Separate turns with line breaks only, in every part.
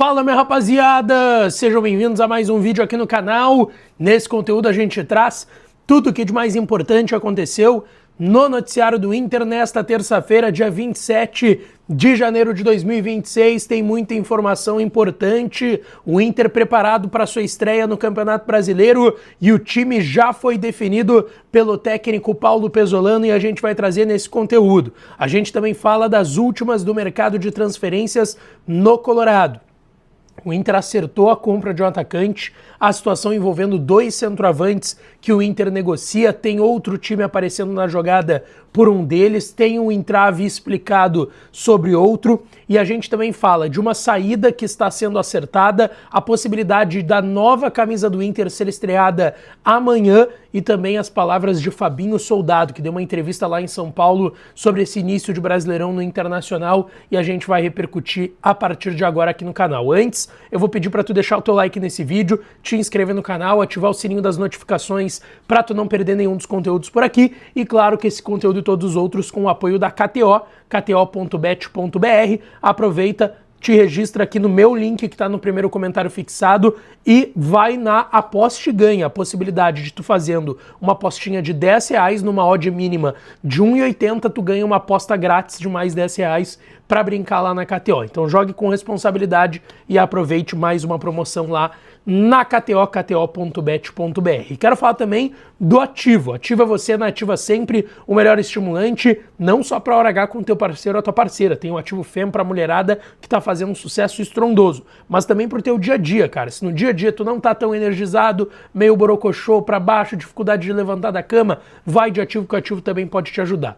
Fala, minha rapaziada! Sejam bem-vindos a mais um vídeo aqui no canal. Nesse conteúdo a gente traz tudo o que de mais importante aconteceu no noticiário do Inter nesta terça-feira, dia 27 de janeiro de 2026. Tem muita informação importante. O Inter preparado para sua estreia no Campeonato Brasileiro e o time já foi definido pelo técnico Paulo Pezzolano e a gente vai trazer nesse conteúdo. A gente também fala das últimas do mercado de transferências no Colorado. O Inter acertou a compra de um atacante, a situação envolvendo dois centroavantes que o Inter negocia, tem outro time aparecendo na jogada por um deles, tem um entrave explicado sobre outro, e a gente também fala de uma saída que está sendo acertada, a possibilidade da nova camisa do Inter ser estreada amanhã, e também as palavras de Fabinho Soldado, que deu uma entrevista lá em São Paulo sobre esse início de Brasileirão no Internacional, e a gente vai repercutir a partir de agora aqui no canal. Antes, eu vou pedir para tu deixar o teu like nesse vídeo, te inscrever no canal, ativar o sininho das notificações para tu não perder nenhum dos conteúdos por aqui, e claro que esse conteúdo e todos os outros com o apoio da KTO, kto.bet.br. Aproveita, te registra aqui no meu link que está no primeiro comentário fixado e vai na aposta e ganha. A possibilidade de tu fazendo uma apostinha de R$10 numa odd mínima de 1,80, tu ganha uma aposta grátis de mais R$10 para brincar lá na KTO. Então jogue com responsabilidade e aproveite mais uma promoção lá na KTO, kto.bet.br. Quero falar também do Ativo. Ativa você na Ativa Sempre, o melhor estimulante, não só para hora H com o teu parceiro ou a tua parceira. Tem o Ativo Fem para mulherada que tá fazendo um sucesso estrondoso, mas também pro teu dia a dia, cara. Se no dia a dia tu não tá tão energizado, meio borocochô para baixo, dificuldade de levantar da cama, vai de Ativo que o Ativo também pode te ajudar.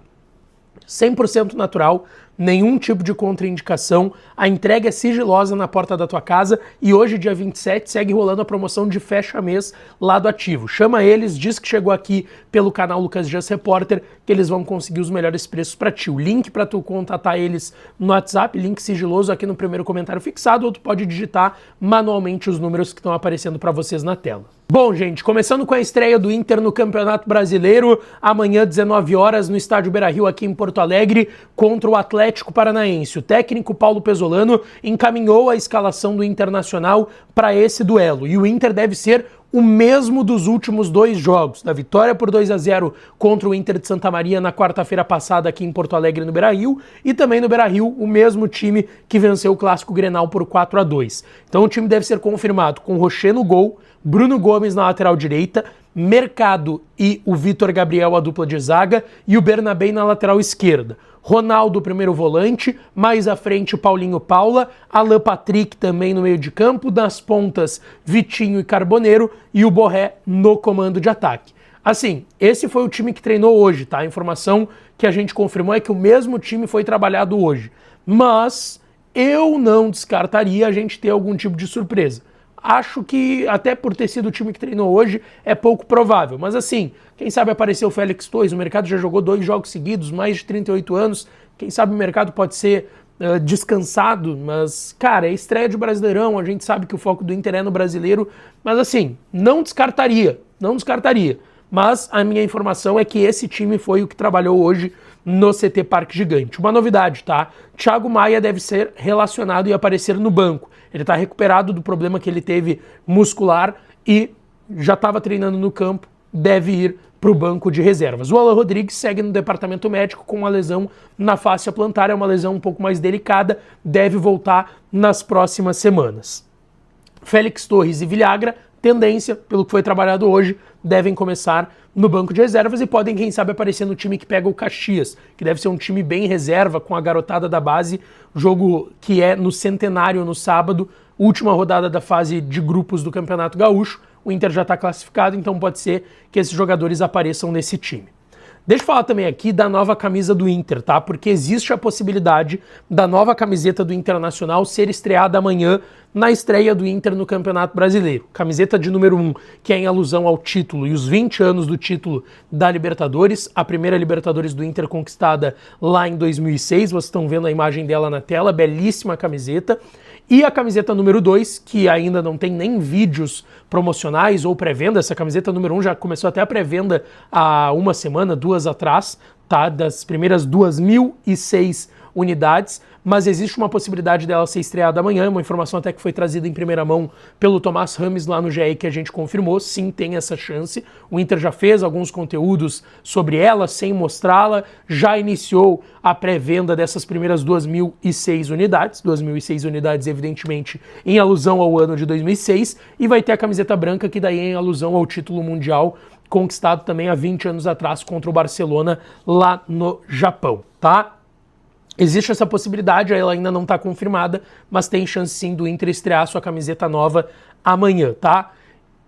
100% natural, nenhum tipo de contraindicação, a entrega é sigilosa na porta da tua casa e hoje, dia 27, segue rolando a promoção de fecha-mês lá do Ativo. Chama eles, diz que chegou aqui pelo canal Lucas Dias Repórter, que eles vão conseguir os melhores preços para ti. O link para tu contatar eles no WhatsApp, link sigiloso aqui no primeiro comentário fixado, ou tu pode digitar manualmente os números que estão aparecendo para vocês na tela. Bom, gente, começando com a estreia do Inter no Campeonato Brasileiro, amanhã, 19 horas, no Estádio Beira-Rio, aqui em Porto Alegre, contra o Atlético Paranaense. O técnico Paulo Pezzolano encaminhou a escalação do Internacional para esse duelo. E o Inter deve ser o mesmo dos últimos dois jogos, da vitória por 2-0 contra o Inter de Santa Maria na quarta-feira passada aqui em Porto Alegre, no Beira-Rio, e também no Beira-Rio, o mesmo time que venceu o Clássico Grenal por 4-2. Então o time deve ser confirmado com Rocher no gol, Bruno Gomes na lateral direita, Mercado e o Vitor Gabriel a dupla de zaga e o Bernabé na lateral esquerda. Ronaldo, primeiro volante, mais à frente Paulinho Paula, Alan Patrick também no meio de campo, nas pontas Vitinho e Carboneiro e o Borré no comando de ataque. Assim, esse foi o time que treinou hoje, tá? A informação que a gente confirmou é que o mesmo time foi trabalhado hoje. Mas eu não descartaria a gente ter algum tipo de surpresa. Acho que, até por ter sido o time que treinou hoje, é pouco provável. Mas assim, quem sabe aparecer o Félix Torres, o mercado já jogou 2 jogos seguidos, mais de 38 anos, quem sabe o mercado pode ser descansado, mas, cara, é estreia de Brasileirão, a gente sabe que o foco do Inter é no brasileiro, mas assim, não descartaria. Mas a minha informação é que esse time foi o que trabalhou hoje no CT Parque Gigante. Uma novidade, tá? Thiago Maia deve ser relacionado e aparecer no banco. Ele está recuperado do problema que ele teve muscular e já estava treinando no campo, deve ir para o banco de reservas. O Alan Rodrigues segue no departamento médico com uma lesão na fáscia plantar, é uma lesão um pouco mais delicada, deve voltar nas próximas semanas. Félix Torres e Villagra, tendência, pelo que foi trabalhado hoje, devem começar no banco de reservas e podem, quem sabe, aparecer no time que pega o Caxias, que deve ser um time bem reserva, com a garotada da base, jogo que é no Centenário, no sábado, última rodada da fase de grupos do Campeonato Gaúcho. O Inter já está classificado, então pode ser que esses jogadores apareçam nesse time. Deixa eu falar também aqui da nova camisa do Inter, tá? Porque existe a possibilidade da nova camiseta do Internacional ser estreada amanhã na estreia do Inter no Campeonato Brasileiro. Camiseta de número 1, que é em alusão ao título e os 20 anos do título da Libertadores. A primeira Libertadores do Inter conquistada lá em 2006, vocês estão vendo a imagem dela na tela, belíssima camiseta. E a camiseta número 2, que ainda não tem nem vídeos promocionais ou pré-venda, essa camiseta número 1 já começou até a pré-venda há uma semana, 2 atrás, tá? Das primeiras 2.006 unidades, mas existe uma possibilidade dela ser estreada amanhã, uma informação até que foi trazida em primeira mão pelo Tomás Rames lá no GE que a gente confirmou, sim, tem essa chance. O Inter já fez alguns conteúdos sobre ela, sem mostrá-la, já iniciou a pré-venda dessas primeiras 2.006 unidades, evidentemente em alusão ao ano de 2006, e vai ter a camiseta branca, que daí é em alusão ao título mundial conquistado também há 20 anos atrás contra o Barcelona lá no Japão, tá? Existe essa possibilidade, ela ainda não está confirmada, mas tem chance sim do Inter estrear sua camiseta nova amanhã, tá?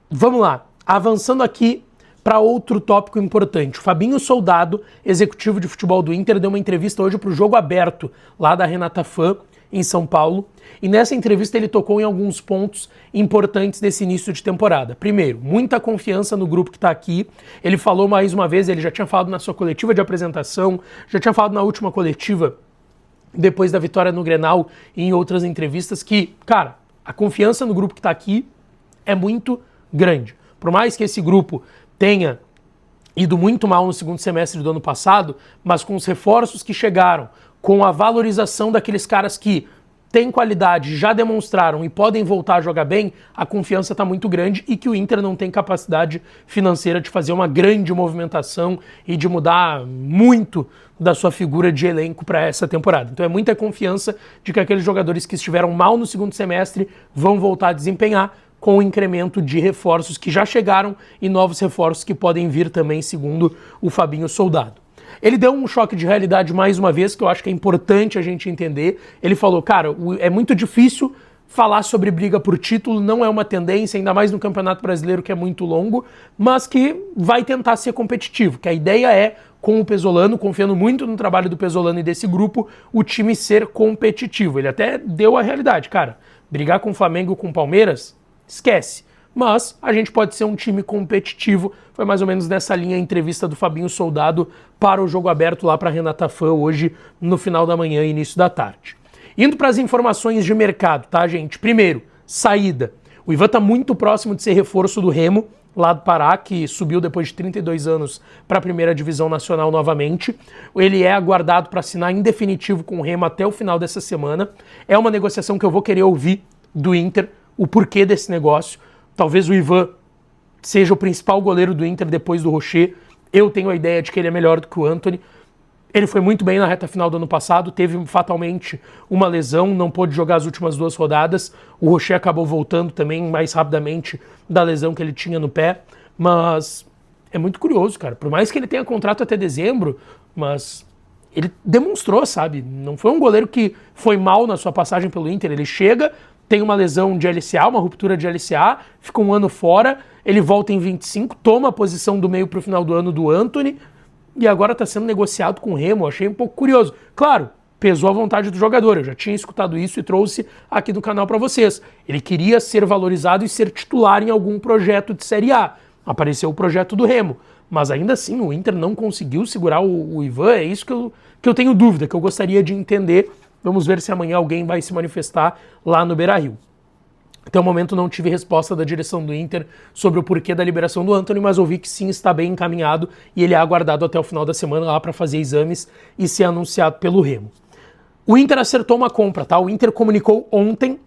Vamos lá, avançando aqui para outro tópico importante. O Fabinho Soldado, executivo de futebol do Inter, deu uma entrevista hoje para o Jogo Aberto, lá da Renata Fã, em São Paulo, e nessa entrevista ele tocou em alguns pontos importantes desse início de temporada. Primeiro, muita confiança no grupo que está aqui. Ele falou mais uma vez, ele já tinha falado na sua coletiva de apresentação, já tinha falado na última coletiva, depois da vitória no Grenal e em outras entrevistas, que, cara, a confiança no grupo que está aqui é muito grande. Por mais que esse grupo tenha ido muito mal no segundo semestre do ano passado, mas com os reforços que chegaram, com a valorização daqueles caras que têm qualidade, já demonstraram e podem voltar a jogar bem, a confiança está muito grande e que o Inter não tem capacidade financeira de fazer uma grande movimentação e de mudar muito da sua figura de elenco para essa temporada. Então é muita confiança de que aqueles jogadores que estiveram mal no segundo semestre vão voltar a desempenhar, com o incremento de reforços que já chegaram e novos reforços que podem vir também, segundo o Fabinho Soldado. Ele deu um choque de realidade mais uma vez, que eu acho que é importante a gente entender. Ele falou, cara, é muito difícil falar sobre briga por título, não é uma tendência, ainda mais no Campeonato Brasileiro, que é muito longo, mas que vai tentar ser competitivo, que a ideia é, com o Pesolano, confiando muito no trabalho do Pesolano e desse grupo, o time ser competitivo. Ele até deu a realidade, cara, brigar com o Flamengo e com o Palmeiras, esquece. Mas a gente pode ser um time competitivo. Foi mais ou menos nessa linha a entrevista do Fabinho Soldado para o Jogo Aberto lá para a Renata Fã hoje no final da manhã e início da tarde. Indo para as informações de mercado, tá, gente? Primeiro, saída. O Ivan está muito próximo de ser reforço do Remo, lá do Pará, que subiu depois de 32 anos para a primeira divisão nacional novamente. Ele é aguardado para assinar em definitivo com o Remo até o final dessa semana. É uma negociação que eu vou querer ouvir do Inter, o porquê desse negócio. Talvez o Ivan seja o principal goleiro do Inter depois do Rocher. Eu tenho a ideia de que ele é melhor do que o Antony. Ele foi muito bem na reta final do ano passado, teve fatalmente uma lesão, não pôde jogar as últimas 2 rodadas. O Rocher acabou voltando também mais rapidamente da lesão que ele tinha no pé. Mas é muito curioso, cara. Por mais que ele tenha contrato até dezembro, mas ele demonstrou, sabe? Não foi um goleiro que foi mal na sua passagem pelo Inter. Ele chega, tem uma lesão de LCA, uma ruptura de LCA, fica um ano fora, ele volta em 25, toma a posição do meio para o final do ano do Antony e agora está sendo negociado com o Remo. Eu achei um pouco curioso. Claro, pesou a vontade do jogador, eu já tinha escutado isso e trouxe aqui do canal para vocês. Ele queria ser valorizado e ser titular em algum projeto de Série A. Apareceu o projeto do Remo, mas ainda assim o Inter não conseguiu segurar o Ivan. É isso que eu tenho dúvida, que eu gostaria de entender. Vamos ver se amanhã alguém vai se manifestar lá no Beira-Rio. Até o momento não tive resposta da direção do Inter sobre o porquê da liberação do Antony, mas ouvi que sim, está bem encaminhado e ele é aguardado até o final da semana lá para fazer exames e ser anunciado pelo Remo. O Inter acertou uma compra, tá? O Inter comunicou ontem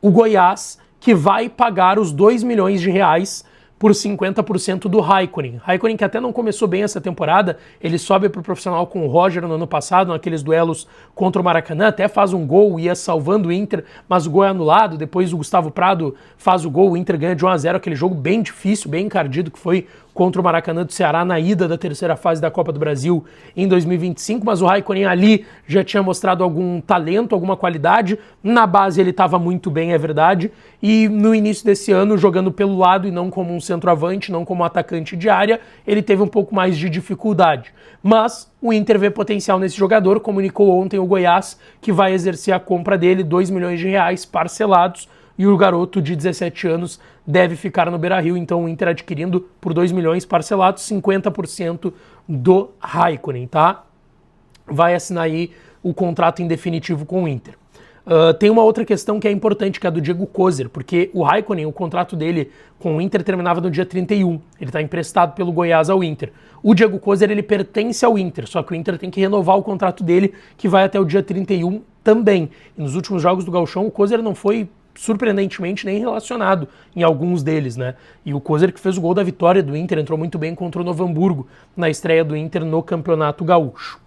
o Goiás que vai pagar os 2 milhões de reais por 50% do Raikkonen. Raikkonen, que até não começou bem essa temporada, ele sobe para o profissional com o Roger no ano passado, naqueles duelos contra o Maracanã, até faz um gol, ia salvando o Inter, mas o gol é anulado. Depois o Gustavo Prado faz o gol, o Inter ganha de 1-0, aquele jogo bem difícil, bem encardido, que foi contra o Maracanã do Ceará na ida da terceira fase da Copa do Brasil em 2025, mas o Raikkonen ali já tinha mostrado algum talento, alguma qualidade. Na base ele estava muito bem, é verdade, e no início desse ano, jogando pelo lado e não como um centroavante, não como atacante de área, ele teve um pouco mais de dificuldade. Mas o Inter vê potencial nesse jogador, comunicou ontem o Goiás que vai exercer a compra dele, 2 milhões de reais parcelados, e o garoto de 17 anos deve ficar no Beira-Rio. Então o Inter adquirindo por 2 milhões parcelados, 50% do Raikkonen, tá? Vai assinar aí o contrato em definitivo com o Inter. Tem uma outra questão que é importante, que é a do Diego Kozer, porque o Raikkonen, o contrato dele com o Inter terminava no dia 31. Ele está emprestado pelo Goiás ao Inter. O Diego Kozer, ele pertence ao Inter, só que o Inter tem que renovar o contrato dele, que vai até o dia 31 também. E nos últimos jogos do Gauchão, o Kozer não foi, surpreendentemente, nem relacionado em alguns deles, né? E o Kozer, que fez o gol da vitória do Inter, entrou muito bem contra o Novo Hamburgo na estreia do Inter no Campeonato Gaúcho.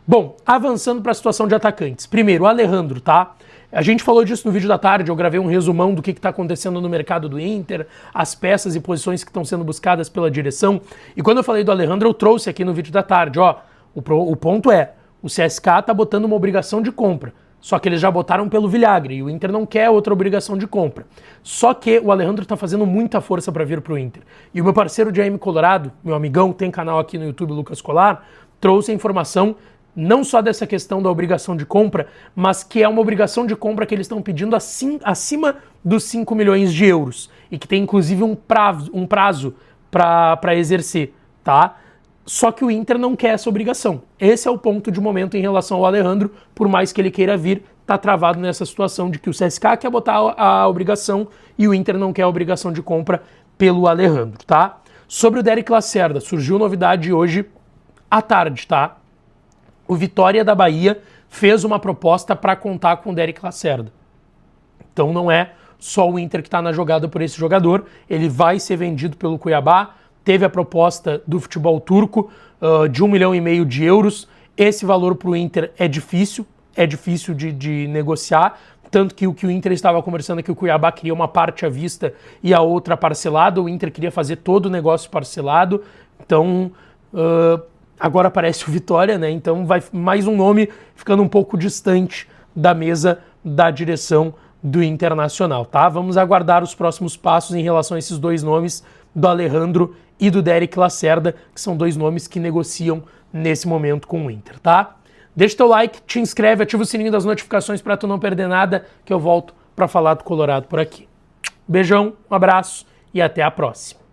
Bom, avançando para a situação de atacantes. Primeiro, o Alejandro, tá? A gente falou disso no vídeo da tarde, eu gravei um resumão do que está acontecendo no mercado do Inter, as peças e posições que estão sendo buscadas pela direção. E quando eu falei do Alejandro, eu trouxe aqui no vídeo da tarde, ó, o ponto é, o CSKA está botando uma obrigação de compra, só que eles já botaram pelo Vinagre e o Inter não quer outra obrigação de compra. Só que o Alejandro está fazendo muita força para vir para o Inter. E o meu parceiro JM Colorado, meu amigão, tem canal aqui no YouTube, Lucas Colar, trouxe a informação não só dessa questão da obrigação de compra, mas que é uma obrigação de compra que eles estão pedindo acima dos 5 milhões de euros e que tem inclusive um prazo para exercer, tá? Só que o Inter não quer essa obrigação. Esse é o ponto de momento em relação ao Alejandro, por mais que ele queira vir, tá travado nessa situação de que o CSKA quer botar a obrigação e o Inter não quer a obrigação de compra pelo Alejandro, tá? Sobre o Derek Lacerda, surgiu novidade hoje à tarde, tá? O Vitória da Bahia fez uma proposta para contar com o Derek Lacerda. Então não é só o Inter que está na jogada por esse jogador, ele vai ser vendido pelo Cuiabá, teve a proposta do futebol turco de 1,5 milhão de euros, esse valor para o Inter é difícil de negociar, tanto que o que o Inter estava conversando é que o Cuiabá queria uma parte à vista e a outra parcelada, o Inter queria fazer todo o negócio parcelado, então agora aparece o Vitória, né? Então vai mais um nome ficando um pouco distante da mesa da direção do Internacional, tá? Vamos aguardar os próximos passos em relação a esses dois nomes, do Alejandro e do Derek Lacerda, que são dois nomes que negociam nesse momento com o Inter, tá? Deixa teu like, te inscreve, ativa o sininho das notificações para tu não perder nada, que eu volto para falar do Colorado por aqui. Beijão, um abraço e até a próxima.